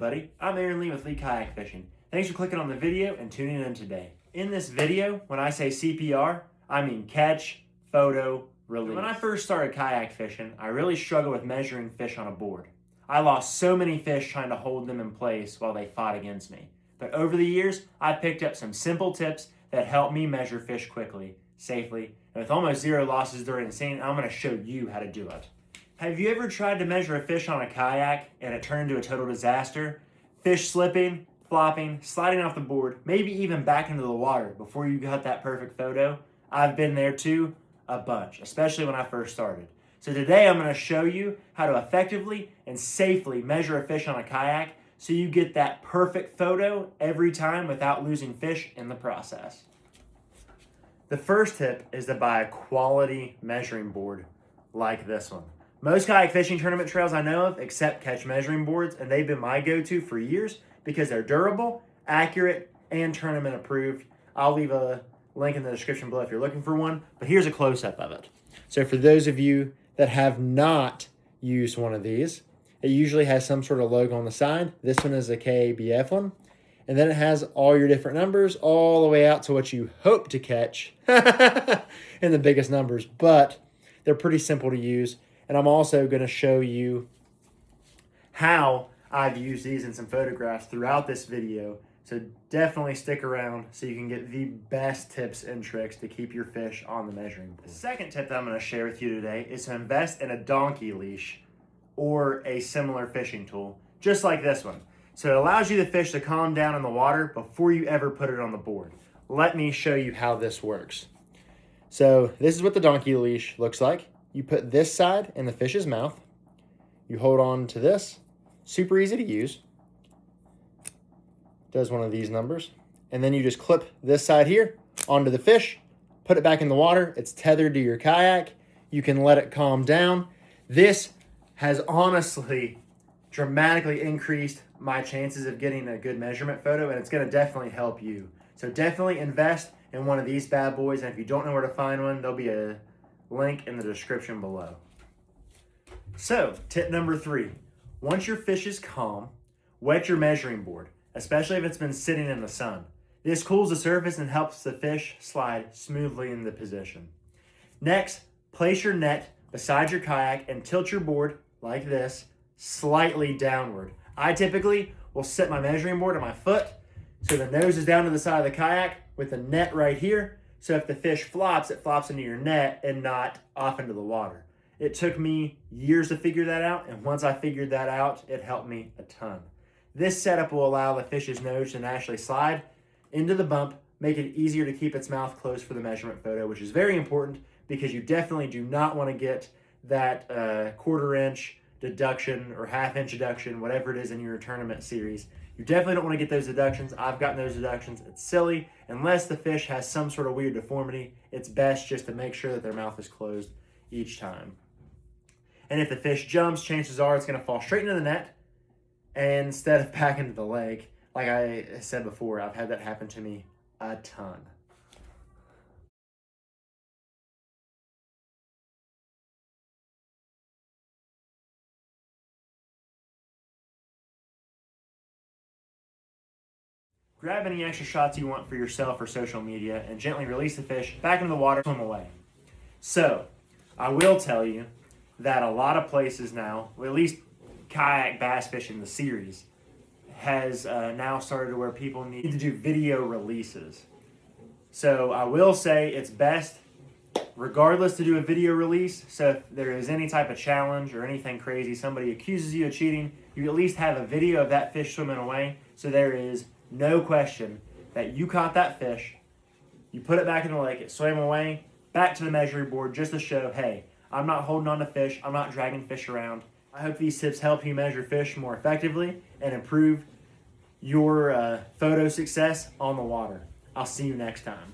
everybody, I'm Aaron Lee with Lee Kayak Fishing. Thanks for clicking on the video and tuning in today. In this video, when I say CPR, I mean catch, photo, release. When I first started kayak fishing, I really struggled with measuring fish on a board. I lost so many fish trying to hold them in place while they fought against me. But over the years, I picked up some simple tips that help me measure fish quickly, safely, and with almost zero losses during the season. I'm going to show you how to do it. Have you ever tried to measure a fish on a kayak and it turned into a total disaster? Fish slipping, flopping, sliding off the board, maybe even back into the water before you got that perfect photo? I've been there too, a bunch, especially when I first started. So today I'm going to show you how to effectively and safely measure a fish on a kayak so you get that perfect photo every time without losing fish in the process. The first tip is to buy a quality measuring board like this one. Most kayak fishing tournament trails I know of accept catch measuring boards, and they've been my go-to for years because they're durable, accurate, and tournament approved. I'll leave a link in the description below if you're looking for one, but here's a close-up of it. So for those of you that have not used one of these, it usually has some sort of logo on the side. This one is a KBF one, and then it has all your different numbers all the way out to what you hope to catch in the biggest numbers, but they're pretty simple to use. And I'm also going to show you how I've used these in some photographs throughout this video. So definitely stick around so you can get the best tips and tricks to keep your fish on the measuring board. The second tip that I'm going to share with you today is to invest in a donkey leash or a similar fishing tool, just like this one. So it allows you the fish to calm down in the water before you ever put it on the board. Let me show you how this works. So this is what the donkey leash looks like. You put this side in the fish's mouth. You hold on to this. Super easy to use. Does one of these numbers. And then you just clip this side here onto the fish. Put it back in the water. It's tethered to your kayak. You can let it calm down. This has honestly dramatically increased my chances of getting a good measurement photo, and it's going to definitely help you. So definitely invest in one of these bad boys, and if you don't know where to find one, there'll be a link in the description below. So, tip number 3. Once your fish is calm, wet your measuring board, especially if it's been sitting in the sun. This cools the surface and helps the fish slide smoothly into position. Next, place your net beside your kayak and tilt your board like this, slightly downward. I typically will set my measuring board on my foot so the nose is down to the side of the kayak with the net right here. So if the fish flops, it flops into your net and not off into the water. It took me years to figure that out, and once I figured that out, it helped me a ton. This setup will allow the fish's nose to naturally slide into the bump, make it easier to keep its mouth closed for the measurement photo, which is very important because you definitely do not want to get that 1/4 inch deduction or 1/2 inch deduction, whatever it is in your tournament series. You definitely don't want to get those deductions. I've gotten those deductions. It's silly. Unless the fish has some sort of weird deformity, it's best just to make sure that their mouth is closed each time. And if the fish jumps, chances are it's going to fall straight into the net and instead of back into the lake. Like I said before, I've had that happen to me a ton. Grab any extra shots you want for yourself or social media and gently release the fish back into the water, swim away. So, I will tell you that a lot of places now, or at least kayak bass fishing, the series, has now started to where people need to do video releases. So I will say it's best, regardless, to do a video release. So if there is any type of challenge or anything crazy, somebody accuses you of cheating, you at least have a video of that fish swimming away, so there is no question that you caught that fish, you put it back in the lake, it swam away, back to the measuring board just to show, hey, I'm not holding on to fish, I'm not dragging fish around. I hope these tips help you measure fish more effectively and improve your photo success on the water. I'll see you next time.